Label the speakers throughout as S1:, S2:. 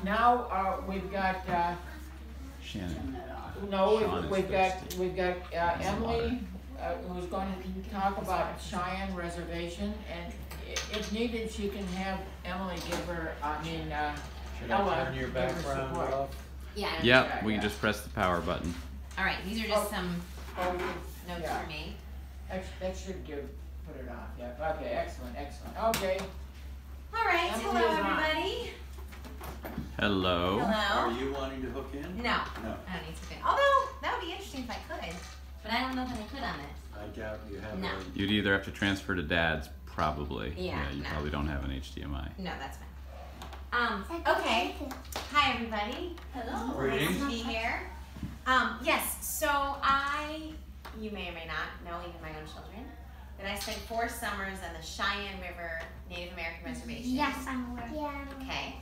S1: Now we've got
S2: Shannon.
S1: no, we've got Emily who's going to talk about Cheyenne Reservation, and if needed, she can have Emily give her.
S3: Should I turn your background off?
S4: Yeah.
S2: Yep, we can just press the power button.
S4: All right, these are just some notes for me.
S1: That should put it off. Yeah. Okay. Excellent. Okay.
S4: All right. Hello, everybody.
S2: Hello.
S4: Hello.
S3: Are you wanting to hook in?
S4: No.
S3: No.
S4: I don't need to hook in. Although that would be interesting if I could, but I don't know that I could on it.
S3: I doubt you have.
S4: No.
S2: You'd either have to transfer to Dad's, probably.
S4: Yeah.
S2: You probably don't have an HDMI.
S4: No, that's fine. Okay. Hi, everybody. Hello. Nice to be here. Yes. So you may or may not know, even my own children, that I spent 4 summers on the Cheyenne River Native American Reservation.
S5: Yes, I'm aware. Yeah.
S4: Okay.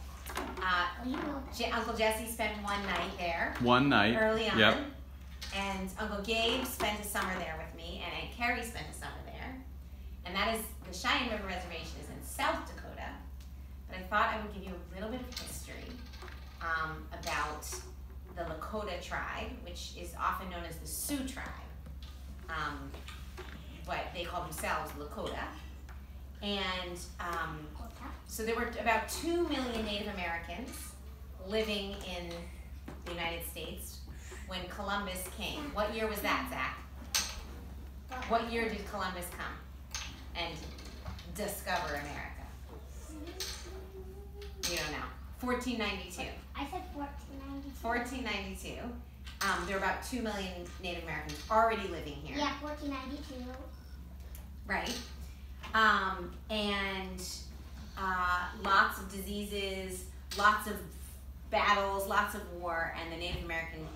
S4: Uncle Jesse spent one night there.
S2: One night.
S4: Early on.
S2: Yep.
S4: And Uncle Gabe spent a summer there with me, and Aunt Carrie spent a summer there. And that is, the Cheyenne River Reservation is in South Dakota. But I thought I would give you a little bit of history about the Lakota tribe, which is often known as the Sioux tribe. What they call themselves Lakota. And so there were about 2 million Native Americans living in the United States when Columbus came. What year was that, Zach? What year did Columbus come and discover America? You don't know. 1492.
S5: I said 1492.
S4: 1492. There were about 2 million Native Americans already living here.
S5: Yeah, 1492.
S4: Right. And lots of diseases, lots of battles, lots of war, and the Native American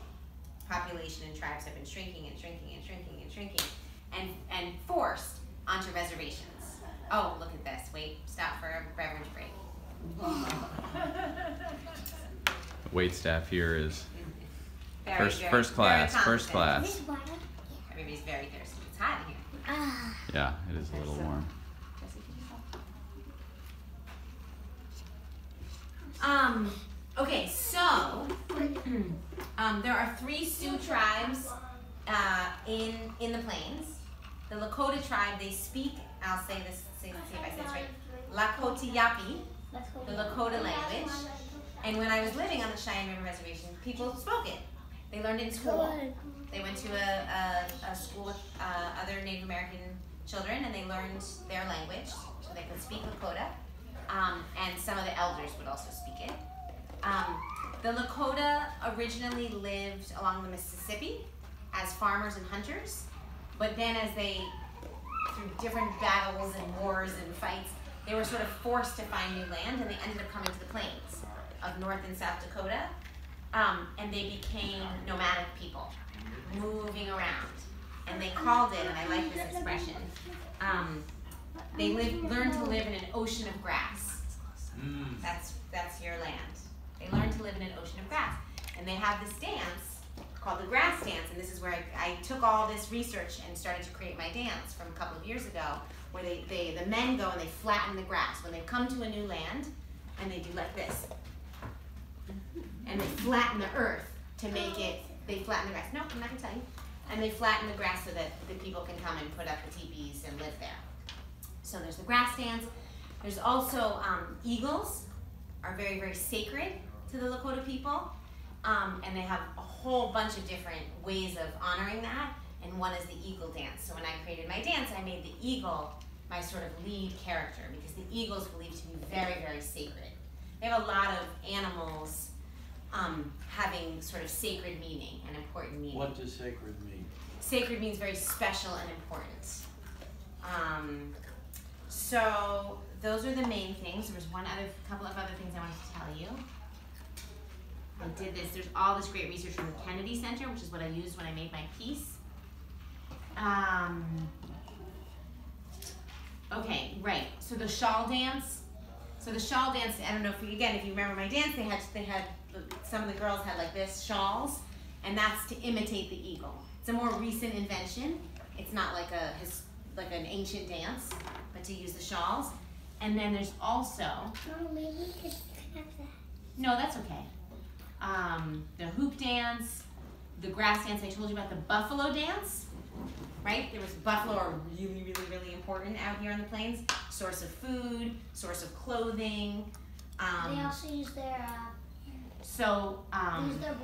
S4: population and tribes have been shrinking and forced onto reservations. Oh, look at this. Wait, stop for a beverage break.
S2: Wait staff here is
S4: Very
S2: first class.
S4: Everybody's very thirsty. It's hot in here.
S2: Yeah, it is a little warm.
S4: Okay, so there are 3 Sioux tribes in the plains. The Lakota tribe, they speak, I'll say this, see if I say this right, Lakota-Yapi, the Lakota language. And when I was living on the Cheyenne River Reservation, people spoke it. They learned in school. They went to a school with other Native American children, and they learned their language, so they could speak Lakota. And some of the elders would also speak it. The Lakota originally lived along the Mississippi as farmers and hunters, but then as they, through different battles and wars and fights, they were sort of forced to find new land, and they ended up coming to the plains of North and South Dakota, and they became nomadic people, moving around. And they called it, and I like this expression, they learned to live in an ocean of grass. That's your land. They learned to live in an ocean of grass. And they have this dance called the grass dance, and this is where I took all this research and started to create my dance from a couple of years ago, where the men go and they flatten the grass. When they come to a new land, and they do like this. And they flatten the earth to make it, they flatten the grass. No, I'm not gonna tell you. And they flatten the grass so that the people can come and put up the teepees and live there. So there's the grass dance. There's also eagles are very, very sacred to the Lakota people. And they have a whole bunch of different ways of honoring that. And one is the eagle dance. So when I created my dance, I made the eagle my sort of lead character, because the eagle is believed to be very, very sacred. They have a lot of animals having sort of sacred meaning and important meaning.
S3: What does sacred mean?
S4: Sacred means very special and important. So those are the main things. There was couple of other things I wanted to tell you. I did this. There's all this great research from the Kennedy Center, which is what I used when I made my piece. Okay, right. So the shawl dance. So the shawl dance. I don't know if you remember my dance. They had some of the girls had like this shawls, and that's to imitate the eagle. It's a more recent invention. It's not like an ancient dance, but to use the shawls. And then there's also.
S5: Oh, maybe we could have that.
S4: No, that's okay. The hoop dance, the grass dance. I told you about the buffalo dance, right? There was buffalo are really, really, really important out here on the plains. Source of food, source of clothing.
S5: They also use their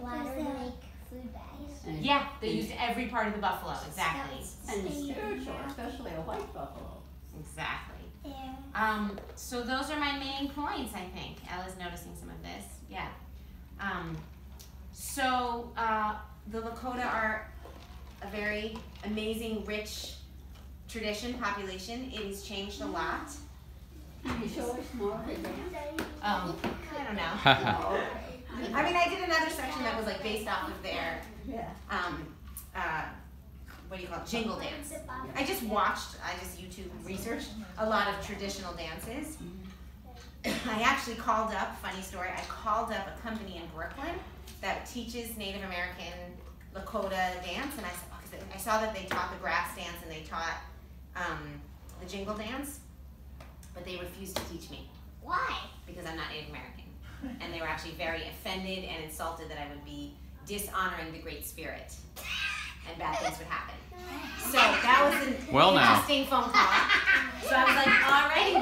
S5: bladder to make food bags.
S4: Yeah, they used every part of the buffalo, exactly.
S6: And it's spiritual, especially a white buffalo.
S4: Exactly.
S5: Yeah.
S4: So those are my main points, I think. Ella's noticing some of this. Yeah. The Lakota are a very amazing, rich tradition, population. It has changed a lot.
S6: Can you show us more of the dance?
S4: I don't know. I mean, I did another section that was like based off of their, what do you call it, jingle dance. I just YouTube researched a lot of traditional dances. I actually called up, funny story, I called up a company in Brooklyn that teaches Native American Lakota dance, and I saw that they taught the grass dance and they taught the jingle dance, but they refused to teach me.
S5: Why?
S4: Because I'm not Native American. And they were actually very offended and insulted that I would be dishonoring the Great Spirit and bad things would happen. So that was an interesting phone call. So I was like, alrighty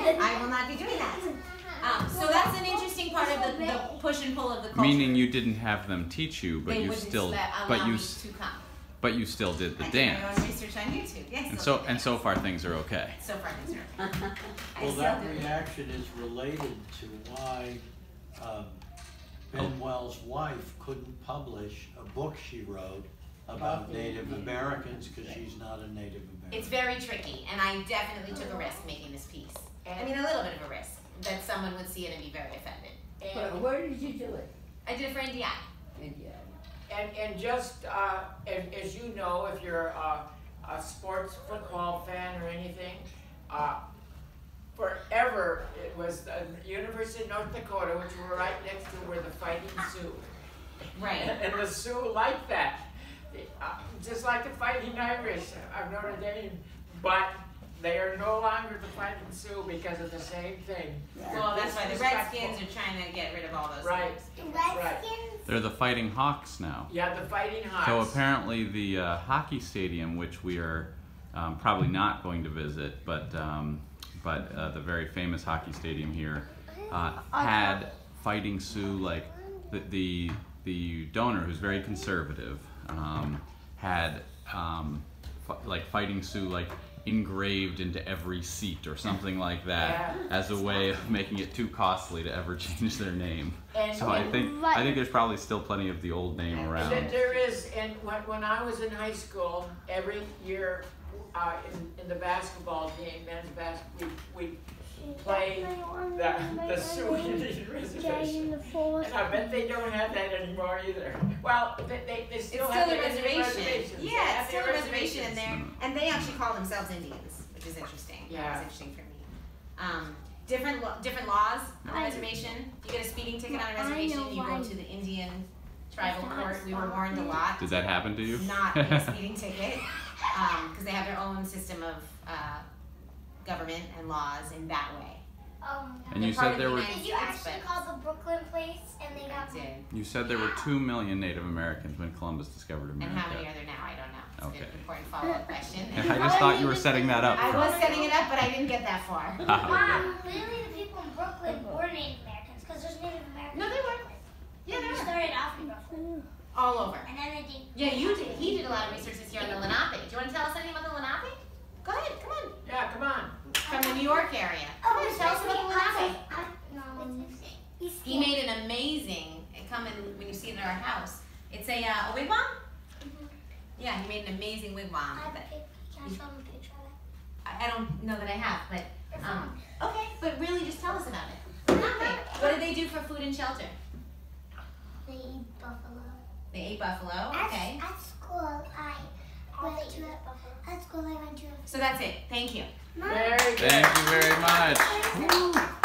S4: then, I will not be doing that. So that's an interesting part of the push and pull of the culture.
S2: Meaning you didn't have them teach you, but
S4: they
S2: you
S4: wouldn't
S2: still,
S4: allow me to come.
S2: but you still did the
S4: I did
S2: dance.
S4: my own research on YouTube. Yes.
S2: And so far things are okay.
S4: So far things are okay.
S3: Well, that reaction is related to why Benwell's wife couldn't publish a book she wrote about Native Americans because she's not a Native American.
S4: It's very tricky, and I definitely took a risk making this piece. I mean, a little bit of a risk that someone would see it and be very offended.
S6: But where did you do it?
S4: I did it for NDI.
S6: India.
S1: And just, as you know, if you're a sports football fan or anything, forever it was the University of North Dakota, which were right next to where the Fighting Sioux.
S4: Right.
S1: And the Sioux like that. Just like the Fighting Irish of Notre Dame, but they are no longer the Fighting Sioux because of the same thing.
S4: Well, that's why the Redskins are trying to get rid of all those
S1: Right.
S4: things.
S5: Redskins?
S2: They're the Fighting Hawks now.
S1: Yeah, the Fighting Hawks.
S2: So apparently the hockey stadium, which we are probably not going to visit, but the very famous hockey stadium here had Fighting Sioux, like the donor, who's very conservative, had like Fighting Sioux like engraved into every seat or something like that, as a way of making it too costly to ever change their name. So I think there's probably still plenty of the old name around.
S1: There is, and when I was in high school, every year in the basketball team, men's basketball, we play the Sioux Indian Reservation. And I bet they don't have that anymore either. Well, they still have
S4: the
S1: the
S4: reservation. Yeah, it's still a reservation
S1: reservations.
S4: in there. And they actually call themselves Indians, which is interesting.
S1: Yeah.
S4: That was interesting for me. Different laws on the reservation. If you get a speeding ticket on a reservation, you go to the Indian tribal court. We were warned a lot.
S2: Did that happen to you?
S4: Not get a speeding ticket, because they have their own system of government and laws in that way.
S2: And you said there were.
S5: Did you actually call the Brooklyn place and they got
S4: I did.
S2: You said there were 2 million Native Americans when Columbus discovered America.
S4: And how many are there now? I don't know. It's a good, important follow-up question.
S2: I just thought you were setting that up.
S4: I was setting it up, but I didn't get that far.
S5: Mom, clearly the people in Brooklyn were Native Americans because there's Native Americans.
S4: No, they weren't. Yeah, they
S5: They
S4: were.
S5: started off in Brooklyn.
S4: All over.
S5: And then they did.
S4: Yeah, you did. He did a lot of research this year on the Lenape. Do you want to tell us anything about the Lenape? Go ahead, come on.
S1: Yeah, come on.
S4: From the New York area. Come on, tell us about the Lenape. He made an amazing, come in when you see it at our house. It's a wigwam? Yeah, he made an amazing wigwam.
S5: Can I show them a picture of it?
S4: I don't know that I have, but, okay, but really just tell us about it. Lenape. What did they do for food and shelter?
S5: They eat buffalo.
S4: They ate buffalo, okay.
S5: At school, I went to At school, I went to
S4: So that's it, thank you.
S1: Very good.
S2: Thank you very much.
S5: Mom.